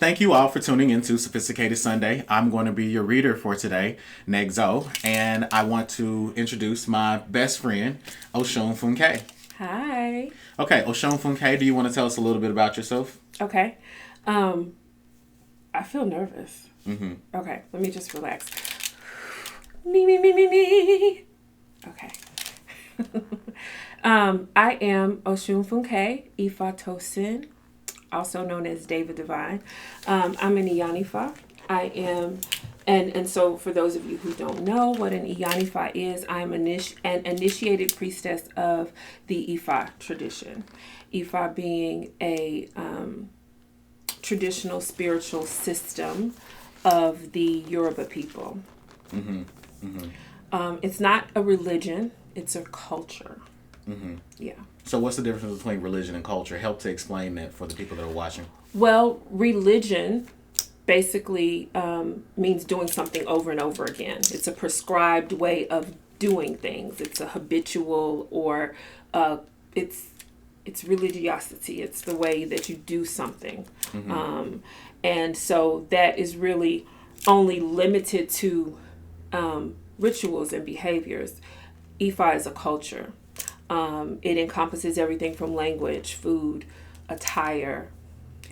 thank you all for tuning into Sophisticated Sunday. I'm going to be your reader for today, Negzo, and I want to introduce my best friend, Oshun Funke. Hi. Okay, Oshun Funke, do you want to tell us a little bit about yourself? Okay. I feel nervous. Mm-hmm. Okay, let me just relax. Me. Okay. I am Oshun Funke Ifa Tosin, also known as David Divine. I'm an Iyanifa. I am, and so for those of you who don't know what an Iyanifa is, I'm an initiated priestess of the Ifa tradition. Ifa being a traditional spiritual system of the Yoruba people. Mm-hmm. Mm-hmm. It's not a religion, it's a culture. Mm-hmm. Yeah. So what's the difference between religion and culture? Help to explain that for the people that are watching. Well, religion basically means doing something over and over again. It's a prescribed way of doing things. It's a habitual, or it's religiosity. It's the way that you do something. Mm-hmm. And so that is really only limited to rituals and behaviors. Ifa is a culture. It encompasses everything from language, food, attire,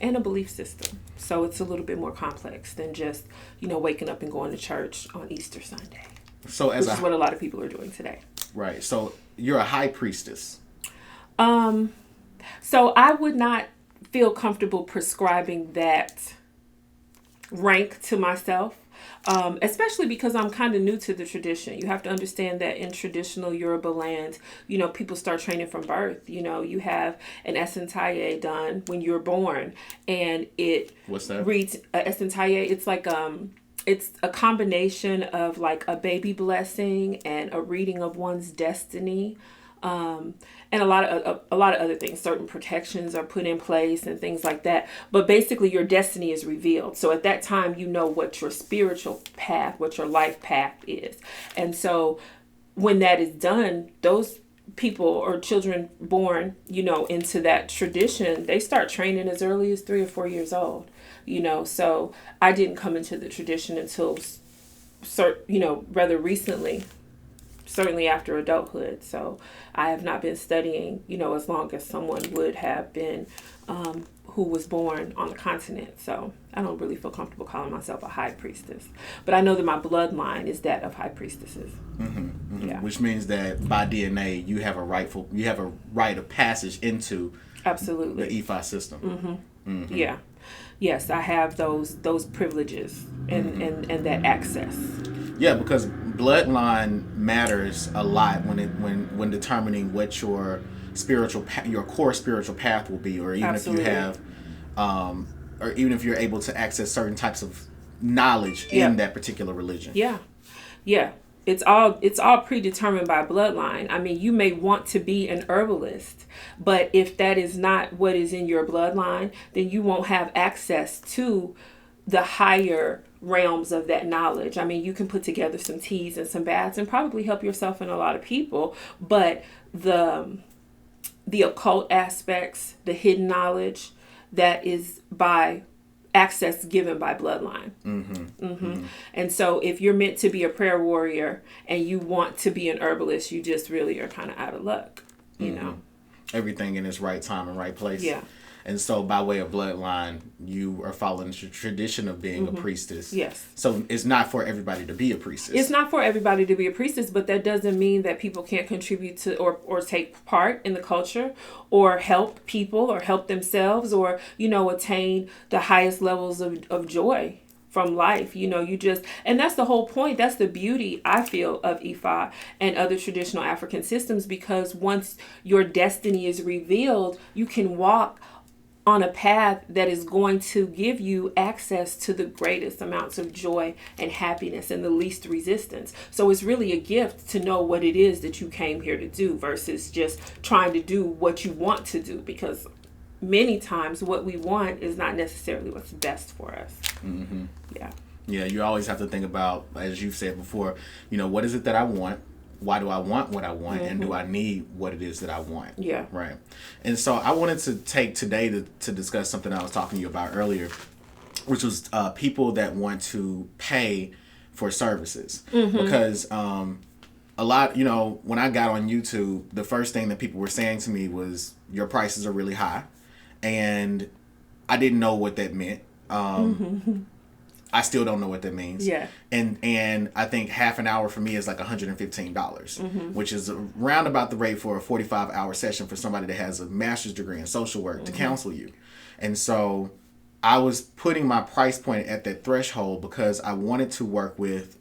and a belief system. So it's a little bit more complex than just, waking up and going to church on Easter Sunday. So which is what a lot of people are doing today. Right. So you're a high priestess. So I would not feel comfortable prescribing that rank to myself. Especially because I'm kind of new to the tradition. You have to understand that in traditional Yoruba land, people start training from birth. You have an esentaye done when you're born, and it What's that? reads esentaye. It's like it's a combination of like a baby blessing and a reading of one's destiny. And a lot of other things. Certain protections are put in place and things like that. But basically, your destiny is revealed. So at that time, you know what your spiritual path, what your life path is. And so when that is done, those people or children born, into that tradition, they start training as early as 3 or 4 years old. So I didn't come into the tradition until, rather recently. Certainly after adulthood. So I have not been studying, as long as someone would have been who was born on the continent. So I don't really feel comfortable calling myself a high priestess. But I know that my bloodline is that of high priestesses. Mm-hmm, mm-hmm. Yeah. Which means that by DNA, you have a rite of passage into absolutely the Ifa system. Mm-hmm. Mm-hmm. Yeah. Yes, I have those privileges and that access. Yeah, because bloodline matters a lot when determining what your core spiritual path will be, or even absolutely. if you have, or even if you're able to access certain types of knowledge in that particular religion. Yeah. It's all predetermined by bloodline. I mean, you may want to be an herbalist, but if that is not what is in your bloodline, then you won't have access to the higher realms of that knowledge. I mean, you can put together some teas and some baths and probably help yourself and a lot of people, but the occult aspects, the hidden knowledge, that is by access given by bloodline. Mm-hmm. Mm-hmm. Mm-hmm. And so if you're meant to be a prayer warrior and you want to be an herbalist, you just really are kind of out of luck, Everything in its right time and right place. Yeah. And so by way of bloodline, you are following the tradition of being a priestess. Yes. So it's not for everybody to be a priestess. It's not for everybody to be a priestess, but that doesn't mean that people can't contribute to or take part in the culture or help people or help themselves or, attain the highest levels of joy from life. And that's the whole point. That's the beauty, I feel, of Ifa and other traditional African systems, because once your destiny is revealed, you can walk on a path that is going to give you access to the greatest amounts of joy and happiness and the least resistance. So it's really a gift to know what it is that you came here to do versus just trying to do what you want to do, because many times what we want is not necessarily what's best for us. Mm-hmm. Yeah. Yeah, you always have to think about, as you've said before, what is it that I want? Why do I want what I want? Mm-hmm. And do I need what it is that I want? Yeah. Right. And so I wanted to take today to discuss something I was talking to you about earlier, which was people that want to pay for services. Because a lot, when I got on YouTube, the first thing that people were saying to me was, your prices are really high. And I didn't know what that meant. I still don't know what that means. Yeah. And I think half an hour for me is like $115, which is around about the rate for a 45-hour session for somebody that has a master's degree in social work to counsel you. And so I was putting my price point at that threshold because I wanted to work with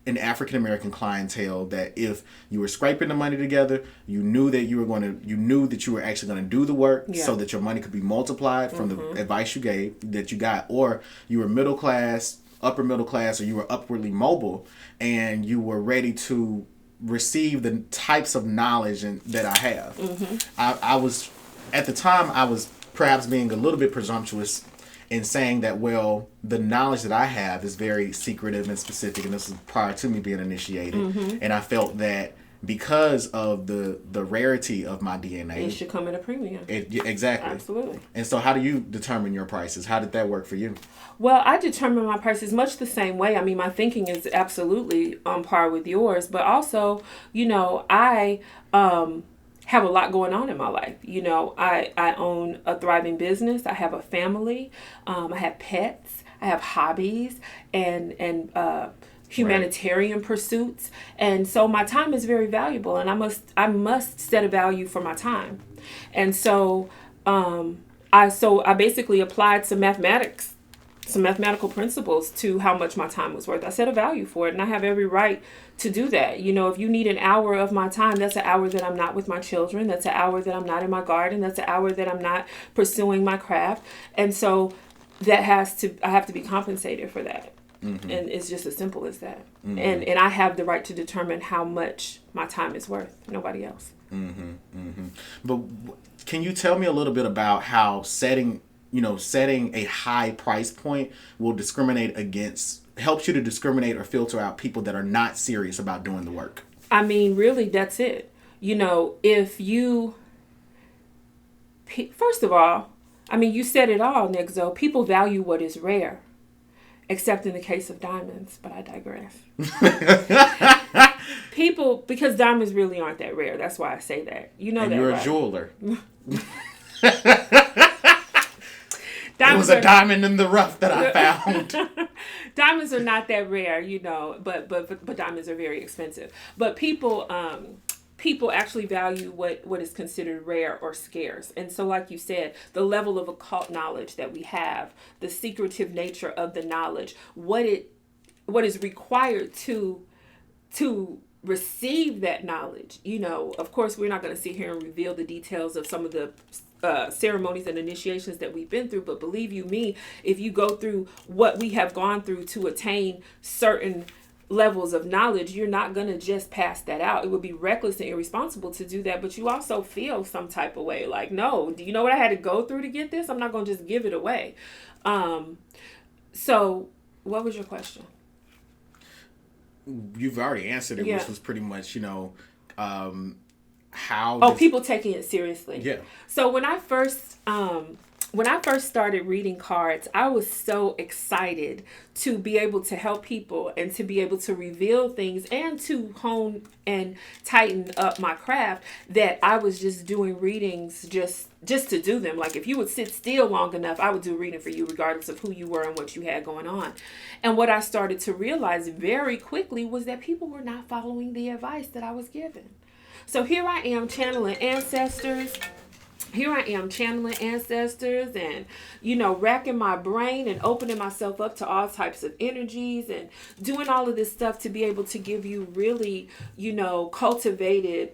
an African American clientele that if you were scraping the money together, you knew that you were actually going to do the work so that your money could be multiplied from the advice you got, or you were middle class, upper middle class, or you were upwardly mobile and you were ready to receive the types of knowledge that I have. I was, at the time, I was perhaps being a little bit presumptuous in saying that, well, the knowledge that I have is very secretive and specific, and this is prior to me being initiated. And I felt that because of the rarity of my DNA, it should come at a premium. Exactly. Absolutely. And so how do you determine your prices? How did that work for you? Well, I determine my prices much the same way. I mean, my thinking is absolutely on par with yours, but also, I have a lot going on in my life. I own a thriving business. I have a family. I have pets. I have hobbies and humanitarian pursuits. And so my time is very valuable, and I must set a value for my time. And so I basically applied some mathematical principles to how much my time was worth. I set a value for it, and I have every right to do that. If you need an hour of my time, that's an hour that I'm not with my children. That's an hour that I'm not in my garden. That's an hour that I'm not pursuing my craft. And so I have to be compensated for that. And it's just as simple as that. And I have the right to determine how much my time is worth. Nobody else. But can you tell me a little bit about how setting a high price point will helps you to discriminate or filter out people that are not serious about doing the work? I mean, really, that's it. First of all, I mean, you said it all, Nexo. People value what is rare, except in the case of diamonds, but I digress. Because diamonds really aren't that rare. That's why I say that. And you're right? a jeweler. It was a diamond in the rough that I found. Diamonds are not that rare, but diamonds are very expensive. But people actually value what is considered rare or scarce. And so, like you said, the level of occult knowledge that we have, the secretive nature of the knowledge, what is required to receive that knowledge. Of course, we're not going to sit here and reveal the details of some of the ceremonies and initiations that we've been through, but believe you me, if you go through what we have gone through to attain certain levels of knowledge, you're not going to just pass that out. It would be reckless and irresponsible to do that, but you also feel some type of way like, no, do you know what I had to go through to get this? I'm not going to just give it away. So what was your question? You've already answered it, which was pretty much, people taking it seriously. Yeah. So when I first started reading cards, I was so excited to be able to help people and to be able to reveal things and to hone and tighten up my craft that I was just doing readings just to do them. Like if you would sit still long enough, I would do a reading for you regardless of who you were and what you had going on. And what I started to realize very quickly was that people were not following the advice that I was given. So here I am channeling ancestors. And, racking my brain and opening myself up to all types of energies and doing all of this stuff to be able to give you really, cultivated,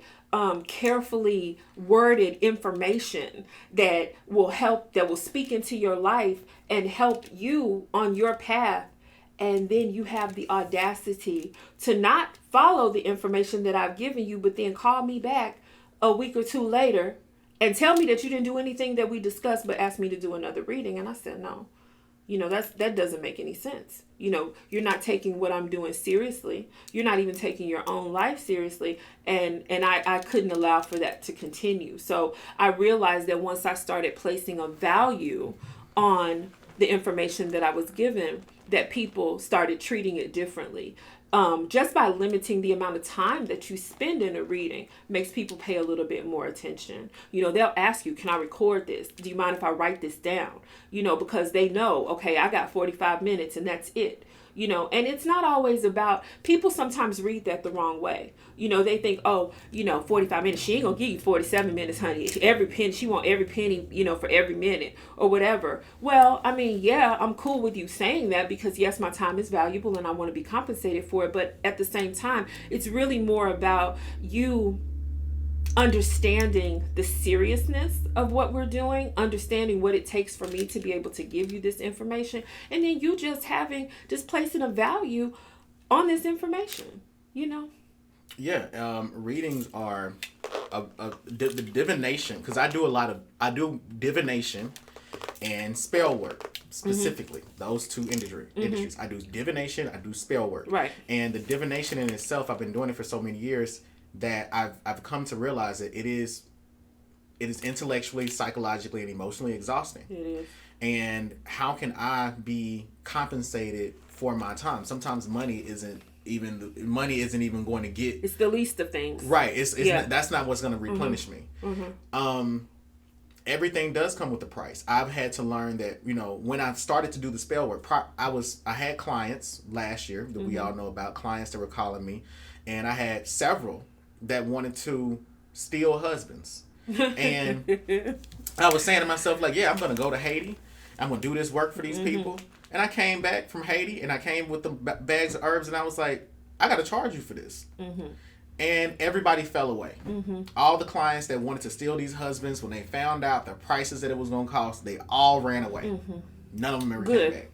carefully worded information that will speak into your life and help you on your path. And then you have the audacity to not follow the information that I've given you, but then call me back a week or two later and tell me that you didn't do anything that we discussed, but asked me to do another reading. And I said, no, that doesn't make any sense. You're not taking what I'm doing seriously. You're not even taking your own life seriously. And I couldn't allow for that to continue. So I realized that once I started placing a value on the information that I was given, that people started treating it differently. Just by limiting the amount of time that you spend in a reading makes people pay a little bit more attention. You know, they'll ask you, can I record this? Do you mind if I write this down? You know, because they know, okay, I got 45 minutes and that's it. You know, and it's not always about, people sometimes read that the wrong way. You know, they think, oh, you know, 45 minutes, she ain't gonna give you 47 minutes, honey. Every penny, she want every penny, you know, for every minute or whatever. Well, I mean, yeah, I'm cool with you saying that, because yes, my time is valuable and I want to be compensated for it. But at the same time, it's really more about you understanding the seriousness of what we're doing, understanding what it takes for me to be able to give you this information, and then you just placing a value on this information, you know? Yeah, readings are the divination, because I do divination and spell work specifically. Those two industries. I do divination, I do spell work. Right. And the divination in itself, I've been doing it for so many years that I've come to realize that it is intellectually, psychologically, and emotionally exhausting. It is. And how can I be compensated for my time? Sometimes money isn't even going to get. It's the least of things. Right. It's not, that's not what's going to replenish me. Everything does come with a price. I've had to learn that, you know, when I started to do the spell work, I had clients last year that we all know about, clients that were calling me, and I had several that wanted to steal husbands. And I was saying to myself, like, yeah, I'm going to go to Haiti. I'm going to do this work for these people. And I came back from Haiti and I came with the bags of herbs, and I was like, I got to charge you for this. And everybody fell away. All the clients that wanted to steal these husbands, when they found out the prices that it was going to cost, they all ran away. None of them ever came back.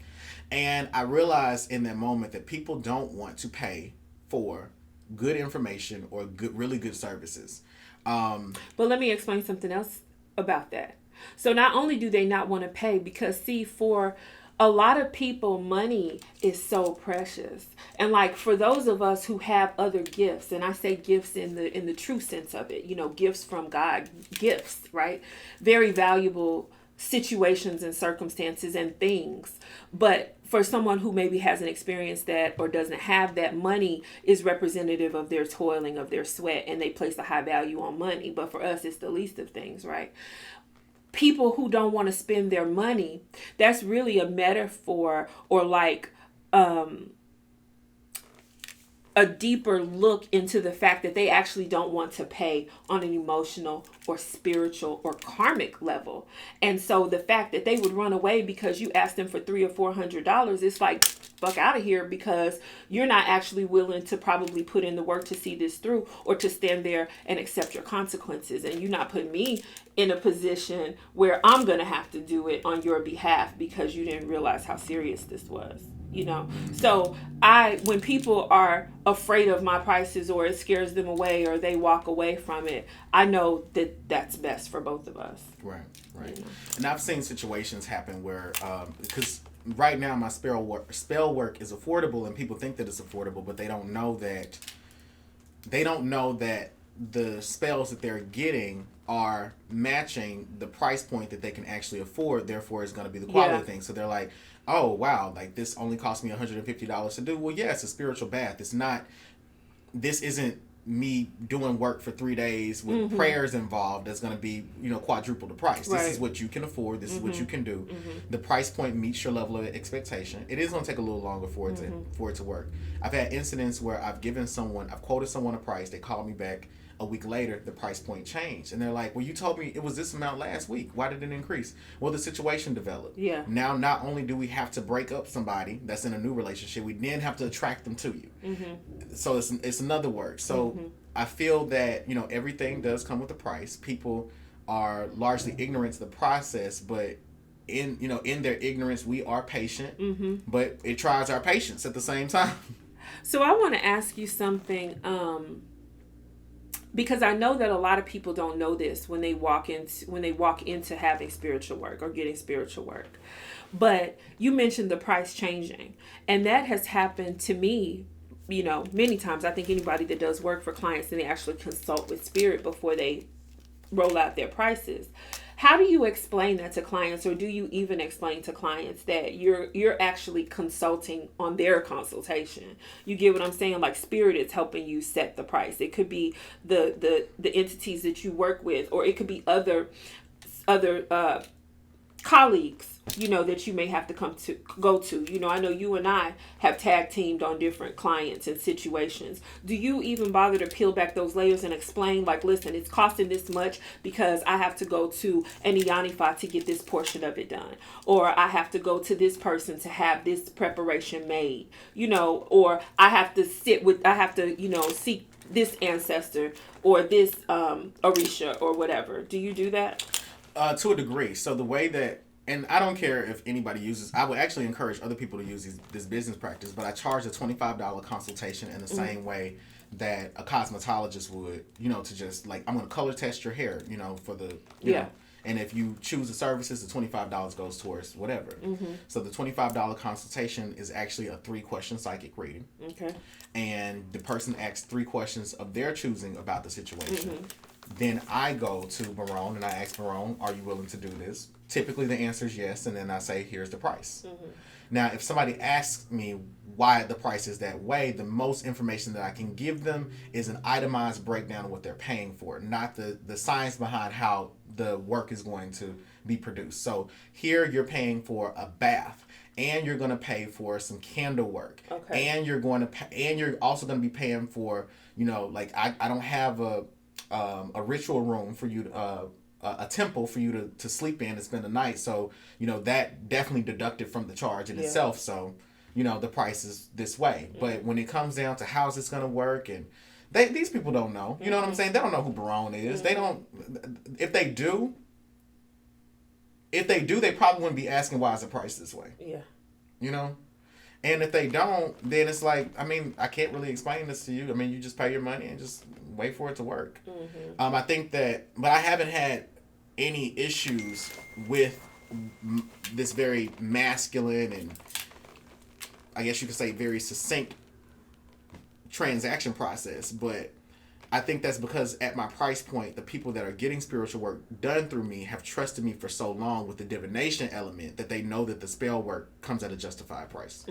And I realized in that moment that people don't want to pay for good information or really good services. But let me explain something else about that. So not only do they not want to pay, because see, for a lot of people, money is so precious. And like for those of us who have other gifts, and I say gifts in the true sense of it, you know, gifts from God, gifts, right? Very valuable situations and circumstances and things. But for someone who maybe hasn't experienced that or doesn't have that, money is representative of their toiling, of their sweat, and they place a high value on money. But for us, it's the least of things, right? People who don't want to spend their money, that's really a metaphor, or like a deeper look into the fact that they actually don't want to pay on an emotional or spiritual or karmic level. And so the fact that they would run away because you asked them for $300 or $400, it's like, fuck out of here, because you're not actually willing to probably put in the work to see this through, or to stand there and accept your consequences. And you're not putting me in a position where I'm going to have to do it on your behalf because you didn't realize how serious this was. You know, so when people are afraid of my prices, or it scares them away, or they walk away from it, I know that that's best for both of us. Right. You know? And I've seen situations happen where, because right now my spell work is affordable, and people think that it's affordable, but they don't know that the spells that they're getting are matching the price point that they can actually afford. Therefore, it's going to be the quality thing. So they're like, oh, wow, like this only cost me $150 to do. Well, yeah, it's a spiritual bath. This isn't me doing work for 3 days with prayers involved that's going to be, you know, quadruple the price. This is what you can afford. This is what you can do. The price point meets your level of expectation. It is going to take a little longer for it to work. I've had incidents where I've quoted someone a price. They called me back a week later, the price point changed. And they're like, well, you told me it was this amount last week. Why did it increase? Well, the situation developed. Yeah. Now, not only do we have to break up somebody that's in a new relationship, we then have to attract them to you. So it's another work. So I feel that, you know, everything does come with a price. People are largely ignorant to the process, but in their ignorance, we are patient, but it tries our patience at the same time. So I want to ask you something, because I know that a lot of people don't know this when they walk into having spiritual work or getting spiritual work. But you mentioned the price changing, and that has happened to me, you know, many times. I think anybody that does work for clients and they actually consult with spirit before they roll out their prices, How do you explain that to clients, or do you even explain to clients that you're actually consulting on their consultation? You get what I'm saying? Like, spirit is helping you set the price. It could be the entities that you work with, or it could be other colleagues, that you may have to go to. I know you and I have tag teamed on different clients and situations. Do you even bother to peel back those layers and explain, like, listen, it's costing this much because I have to go to an Ianifa to get this portion of it done, or I have to go to this person to have this preparation made, or I have to seek this ancestor or this Orisha or whatever. Do you do that? To a degree. So the way that, and I don't care if anybody uses, I would actually encourage other people to use this business practice, but I charge a $25 consultation in the same way that a cosmetologist would, to just like, I'm going to color test your hair, for the, you know, and if you choose the services, the $25 goes towards whatever. So the $25 consultation is actually a 3-question psychic reading. Okay. And the person asks 3 questions of their choosing about the situation. Then I go to Barone and I ask Barone, are you willing to do this? Typically the answer is yes, and then I say, here's the price. Now, if somebody asks me why the price is that way, the most information that I can give them is an itemized breakdown of what they're paying for, not the science behind how the work is going to be produced. So here you're paying for a bath, and you're going to pay for some candle work. Okay. And you're going to pay, and you're also going to be paying for, like I don't have a ritual room for you to, a temple for you to sleep in and spend the night. So, that definitely deducted from the charge in itself. So, the price is this way. But when it comes down to how's it's going to work, and these people don't know, you know what I'm saying? They don't know who Barone is. They don't, if they do, they probably wouldn't be asking why is the price this way. Yeah. And if they don't, then it's like, I can't really explain this to you. You just pay your money and just wait for it to work. I think that, but I haven't had any issues with this very masculine and I guess you could say very succinct transaction process. But I think that's because at my price point, the people that are getting spiritual work done through me have trusted me for so long with the divination element that they know that the spell work comes at a justified price.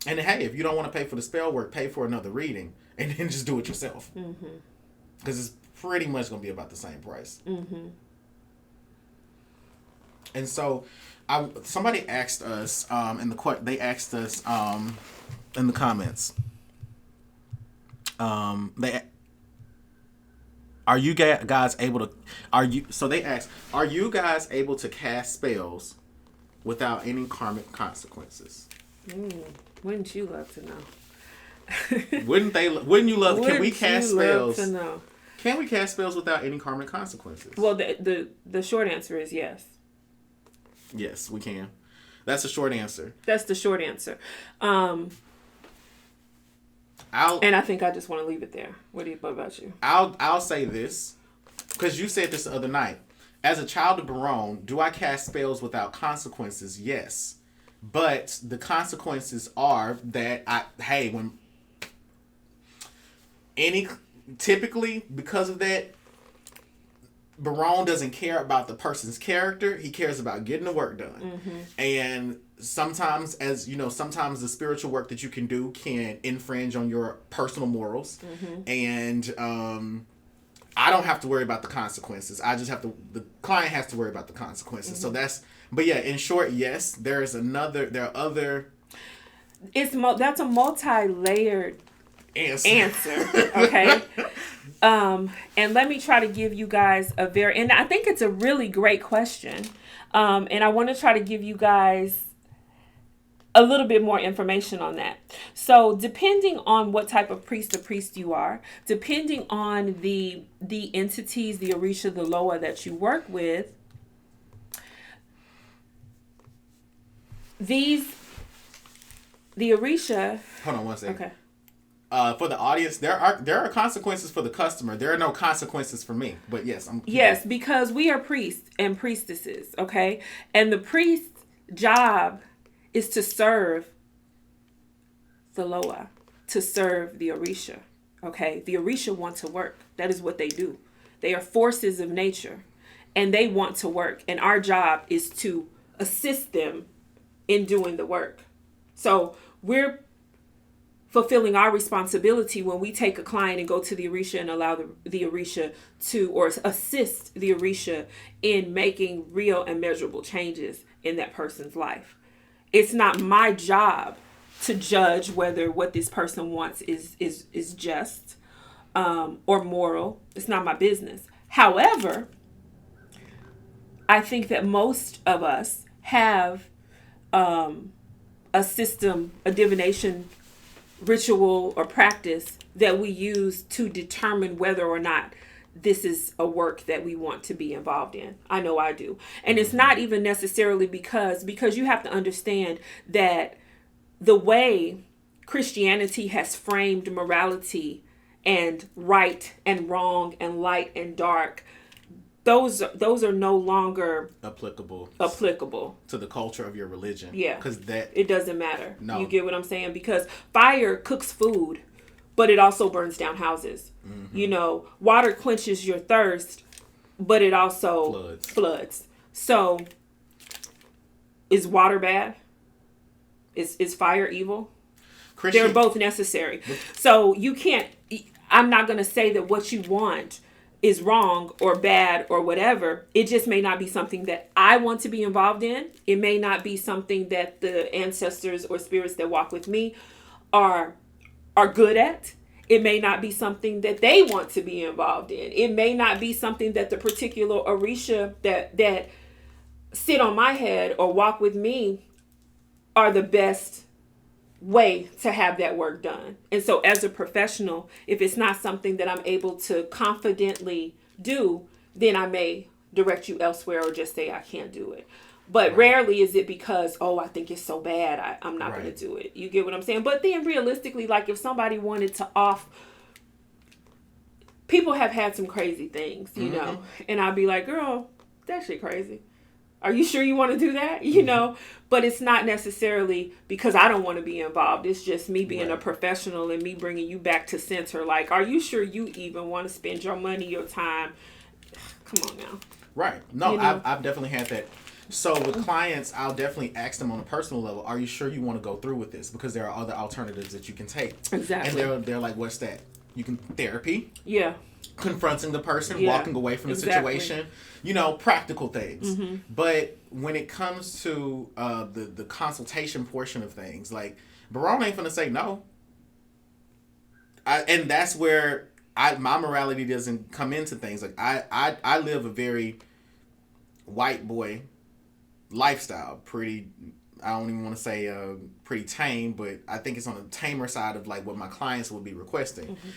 And hey, if you don't want to pay for the spell work, pay for another reading and then just do it yourself. Because it's pretty much going to be about the same price. And so somebody asked us in the comments, are you guys able to cast spells without any karmic consequences? Wouldn't you love to know? Wouldn't you love? Can we cast spells? To know? Can we cast spells without any karmic consequences? Well, the short answer is yes. Yes, we can. That's the short answer. That's the short answer. And I think I just want to leave it there. What about you? I'll say this, because you said this the other night. As a child of Barone, do I cast spells without consequences? Yes. But the consequences are that typically because of that, Barone doesn't care about the person's character. He cares about getting the work done. And sometimes, sometimes the spiritual work that you can do can infringe on your personal morals. And I don't have to worry about the consequences. The client has to worry about the consequences. So but yeah, in short, yes, there are other. That's a multi-layered answer. Okay. And let me try to give you guys and I think it's a really great question. And I want to try to give you guys a little bit more information on that. So depending on what type of priest or priest you are, depending on the entities, the Orisha, the Loa that you work with, the Orisha. Hold on one second. Okay. For the audience, there are consequences for the customer. There are no consequences for me. But yes, because we are priests and priestesses, okay? And the priest's job is to serve the Loa, to serve the Orisha, okay? The Orisha want to work. That is what they do. They are forces of nature. and they want to work. And our job is to assist them in doing the work. So we're fulfilling our responsibility when we take a client and go to the Orisha and allow the Orisha to, or assist the Orisha in making real and measurable changes in that person's life. It's not my job to judge whether what this person wants is just or moral. It's not my business. However, I think that most of us have a system, a divination ritual or practice that we use to determine whether or not this is a work that we want to be involved in. I know I do. And it's not even necessarily because you have to understand that the way Christianity has framed morality and right and wrong and light and dark, those are no longer applicable to the culture of your religion. Yeah, because it doesn't matter. No, you get what I'm saying? Because fire cooks food, but it also burns down houses. Mm-hmm. You know, water quenches your thirst, but it also floods. So, is water bad? Is fire evil? They're both necessary. So you can't. I'm not going to say that what you want is wrong or bad or whatever. It just may not be something that I want to be involved in. It may not be something that the ancestors or spirits that walk with me are good at. It may not be something that they want to be involved in. It may not be something that the particular Orisha that sit on my head or walk with me are the best way to have that work done. And so as a professional, if it's not something that I'm able to confidently do, then I may direct you elsewhere or just say I can't do it. But rarely is it because, I think it's so bad, I'm not going to do it. You get what I'm saying? But then realistically, like if somebody wanted to people have had some crazy things, you know, and I'd be like, girl, that shit crazy. Are you sure you want to do that? You know, but it's not necessarily because I don't want to be involved. It's just me being a professional and me bringing you back to center. Like, are you sure you even want to spend your money, your time? Come on now. Right. No, you know? I've definitely had that. So with clients, I'll definitely ask them on a personal level, are you sure you want to go through with this? Because there are other alternatives that you can take. Exactly. And they're like, what's that? You can therapy. Yeah. Confronting the person, walking away from the situation, you know, practical things. Mm-hmm. But when it comes to the consultation portion of things, like, Barone ain't finna say no. And that's where my morality doesn't come into things. Like, I live a very white boy lifestyle. Pretty, I don't even want to say pretty tame, but I think it's on the tamer side of like what my clients would be requesting. Mm-hmm.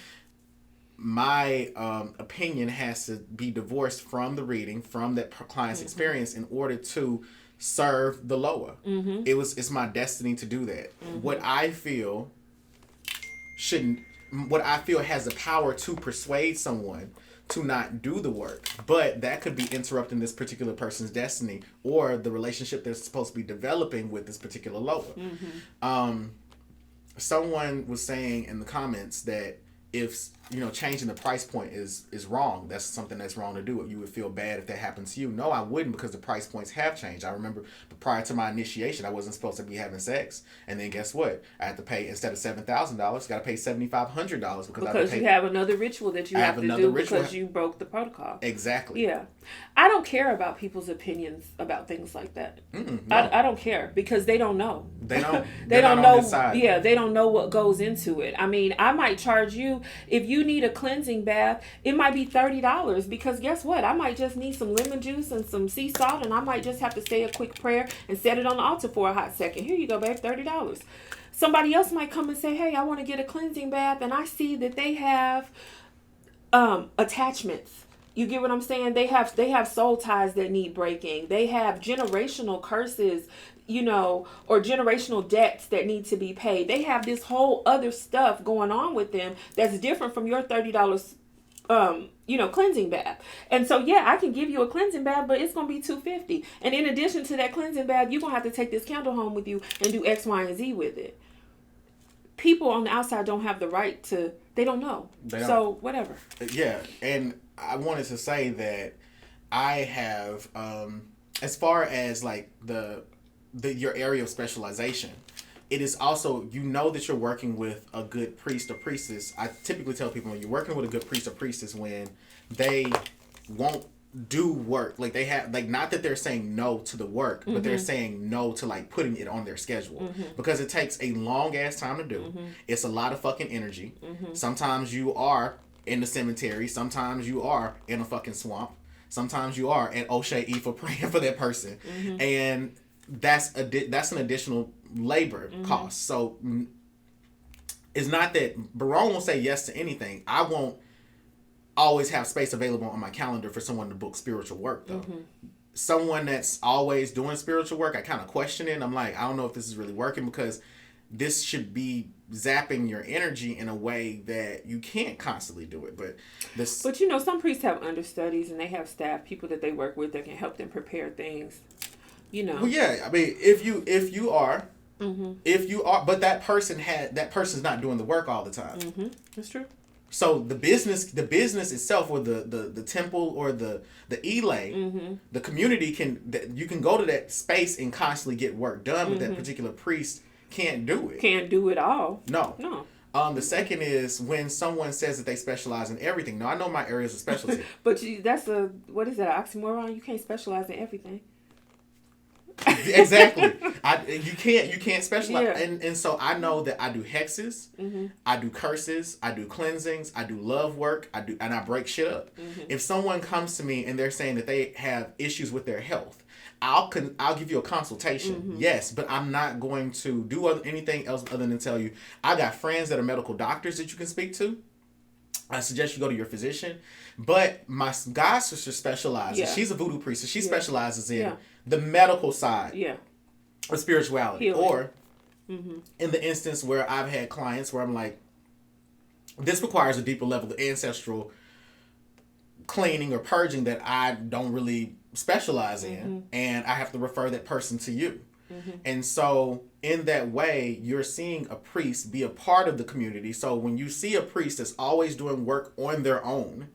My opinion has to be divorced from the reading, from that client's experience, in order to serve the lower. Mm-hmm. It's my destiny to do that. Mm-hmm. What I feel has the power to persuade someone to not do the work, but that could be interrupting this particular person's destiny or the relationship they're supposed to be developing with this particular lower. Mm-hmm. Someone was saying in the comments that if, you know, changing the price point is wrong, that's something that's wrong to do. You would feel bad if that happened to you. No, I wouldn't, because the price points have changed. I remember prior to my initiation, I wasn't supposed to be having sex. And then guess what? I had to pay, instead of $7,000, got to pay $7,500 because you have another ritual that you have to do because you broke the protocol. Exactly. Yeah. I don't care about people's opinions about things like that. No. I don't care, because they don't know. They don't. They don't know. Yeah, they don't know what goes into it. I mean, I might charge you, if you need a cleansing bath, it might be $30, because guess what? I might just need some lemon juice and some sea salt, and I might just have to say a quick prayer and set it on the altar for a hot second. Here you go, babe, $30. Somebody else might come and say, hey, I want to get a cleansing bath, and I see that they have attachments. You get what I'm saying? They have soul ties that need breaking. They have generational curses, you know, or generational debts that need to be paid. They have this whole other stuff going on with them that's different from your $30 cleansing bath. And so, yeah, I can give you a cleansing bath, but it's going to be $250. And in addition to that cleansing bath, you're going to have to take this candle home with you and do X, Y, and Z with it. People on the outside don't have the right to, they don't know. So, whatever. Yeah. And I wanted to say that I have, as far as like your area of specialization, it is also, you know, that you're working with a good priest or priestess. I typically tell people when you're working with a good priest or priestess when they won't do work. Like they have, like, not that they're saying no to the work, but they're saying no to like putting it on their schedule because it takes a long ass time to do. It's a lot of fucking energy. Sometimes you are in the cemetery. Sometimes you are in a fucking swamp. Sometimes you are at O'Shea for praying for that person. And that's an additional labor cost. So it's not that Barone will say yes to anything. I won't always have space available on my calendar for someone to book spiritual work though. Someone that's always doing spiritual work, I kind of question it. I'm like, I don't know if this is really working because this should be zapping your energy in a way that you can't constantly do it. But you know, some priests have understudies and they have staff, people that they work with that can help them prepare things. You know. Well, yeah. I mean, if you are, but that person's not doing the work all the time. That's true. So the business itself, or the temple or the elay, the community you can go to that space and constantly get work done, but that particular priest can't do it. Can't do it all. No. The second is when someone says that they specialize in everything. Now I know my areas of specialty, but what is that, oxymoron? You can't specialize in everything. Exactly. You can't specialize. And so I know that I do hexes, I do curses, I do cleansings, I do love work, and I break shit up. If someone comes to me and they're saying that they have issues with their health, I'll give you a consultation. Yes, but I'm not going to do anything else other than tell you I got friends that are medical doctors that you can speak to. I suggest you go to your physician. But my god sister specializes. She's a voodoo priestess. She specializes in the medical side of spirituality. Healing. Or in the instance where I've had clients where I'm like, this requires a deeper level of ancestral cleaning or purging that I don't really specialize in, and I have to refer that person to you. And so in that way, you're seeing a priest be a part of the community. So when you see a priest that's always doing work on their own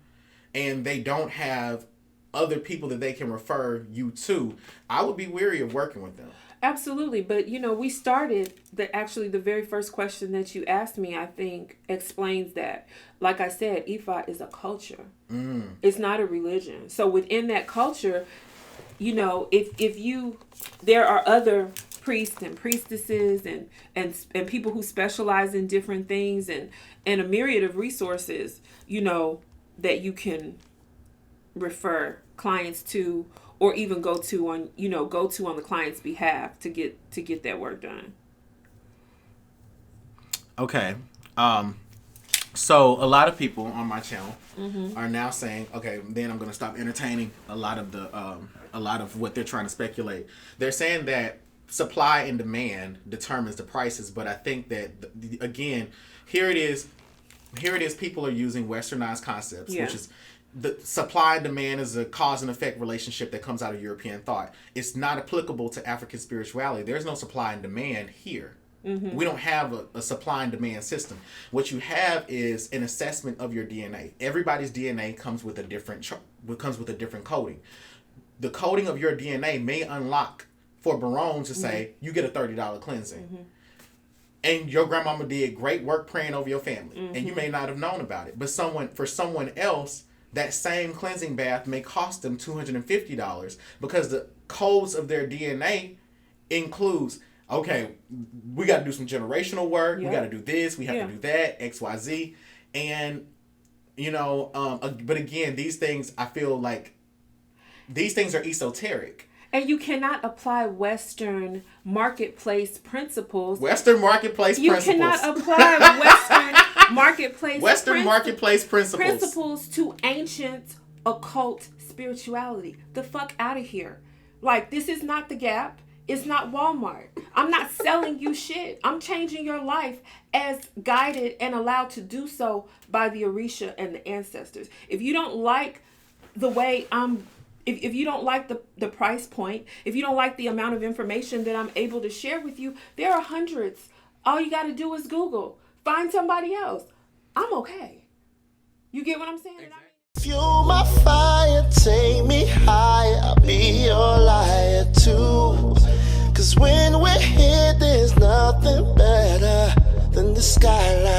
and they don't have other people that they can refer you to, I would be weary of working with them. Absolutely. But, you know, we started the very first question that you asked me, I think, explains that. Like I said, Ifa is a culture. It's not a religion. So within that culture, you know, there are other priests and priestesses and people who specialize in different things and a myriad of resources, you know, that you can refer clients to, or even go to on the client's behalf to get that work done. Okay. So a lot of people on my channel are now saying, okay, then I'm going to stop entertaining a lot of what they're trying to speculate. They're saying that supply and demand determines the prices, but I think that again, here it is. People are using westernized concepts, which is the supply and demand is a cause and effect relationship that comes out of European thought. It's not applicable to African spirituality. There's no supply and demand here. We don't have a supply and demand system. What you have is an assessment of your DNA. Everybody's DNA comes with a different coding. The coding of your DNA may unlock for Barone to say you get a $30 cleansing. And your grandmama did great work praying over your family, and you may not have known about it. But for someone else, that same cleansing bath may cost them $250 because the codes of their DNA includes, okay, we got to do some generational work. We got to do this. We have to do that, XYZ. And, you know, but again, these things, I feel like these things are esoteric. And you cannot apply Western marketplace principles. You cannot apply Western marketplace principles to ancient occult spirituality. The fuck out of here. Like, this is not the Gap. It's not Walmart. I'm not selling you shit. I'm changing your life as guided and allowed to do so by the Orisha and the ancestors. If you don't like the way if you don't like the price point, if you don't like the amount of information that I'm able to share with you, there are hundreds. All you got to do is Google. Find somebody else. I'm okay. You get what I'm saying? Exactly. Fuel my fire, take me higher, I'll be your liar too. Cause when we're here, there's nothing better than the skyline.